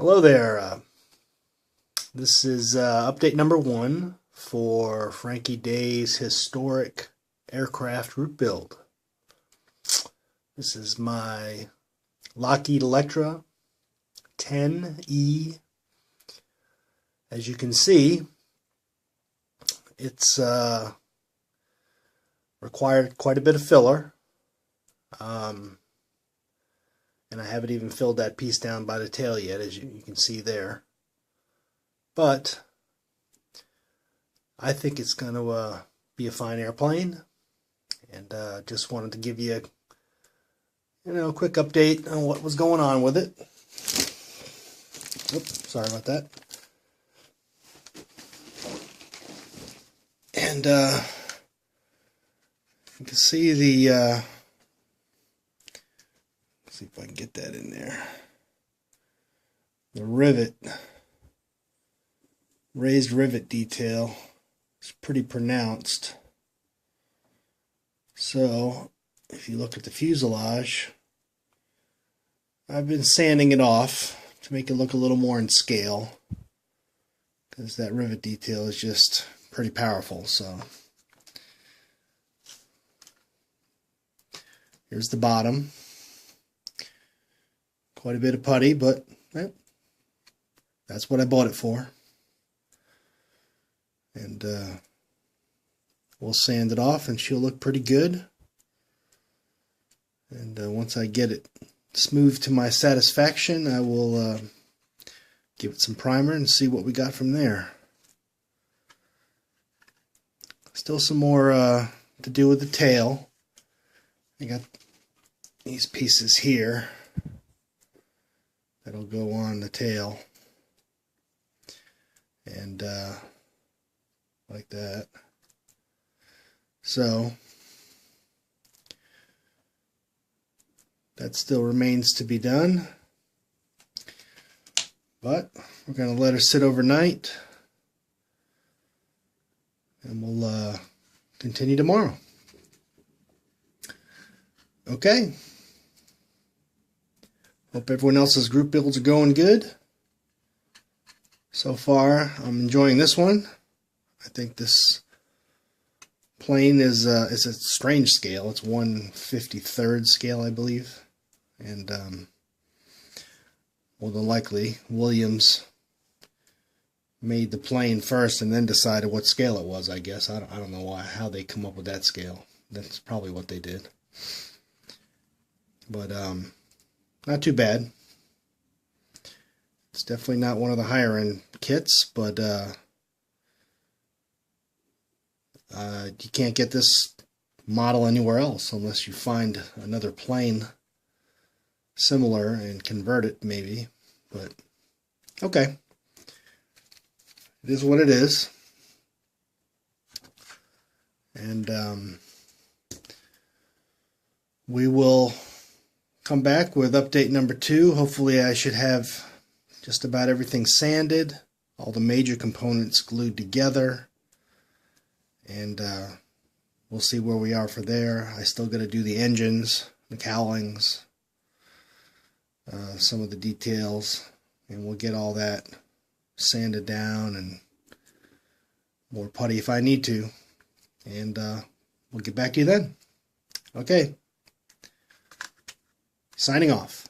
Hello there. This is update number 1 for Frankie Day's historic aircraft root build. This is my Lockheed Electra 10E. As you can see, it's required quite a bit of filler. And I haven't even filled that piece down by the tail yet, as you can see there. But I think it's going to be a fine airplane, and just wanted to give you a quick update on what was going on with it. Oops, sorry about that. And you can see the see if I can get that in there. The raised rivet detail is pretty pronounced. So if you look at the fuselage, I've been sanding it off to make it look a little more in scale, because that rivet detail is just pretty powerful. So here's the bottom. Quite a bit of putty, but that's what I bought it for. And we'll sand it off and she'll look pretty good. And once I get it smooth to my satisfaction, I will give it some primer and see what we got from there. Still some more to do with the tail. I got these pieces here that'll go on the tail, and like that. So that still remains to be done, but we're going to let her sit overnight, and we'll continue tomorrow. Okay. Hope everyone else's group builds are going good. So far, I'm enjoying this one. I think this plane is a strange scale. It's 1/53rd scale, I believe. And more than likely, Williams made the plane first and then decided what scale it was, I guess. I don't know how they come up with that scale. That's probably what they did. But not too bad. It's definitely not one of the higher end kits, but you can't get this model anywhere else unless you find another plane similar and convert it, maybe. But okay, it is what it is. And we will come back with update number 2. Hopefully I should have just about everything sanded, all the major components glued together, and we'll see where we are for there. I still got to do the engines, the cowlings, some of the details, and we'll get all that sanded down and more putty if I need to, and we'll get back to you then. Okay. Signing off.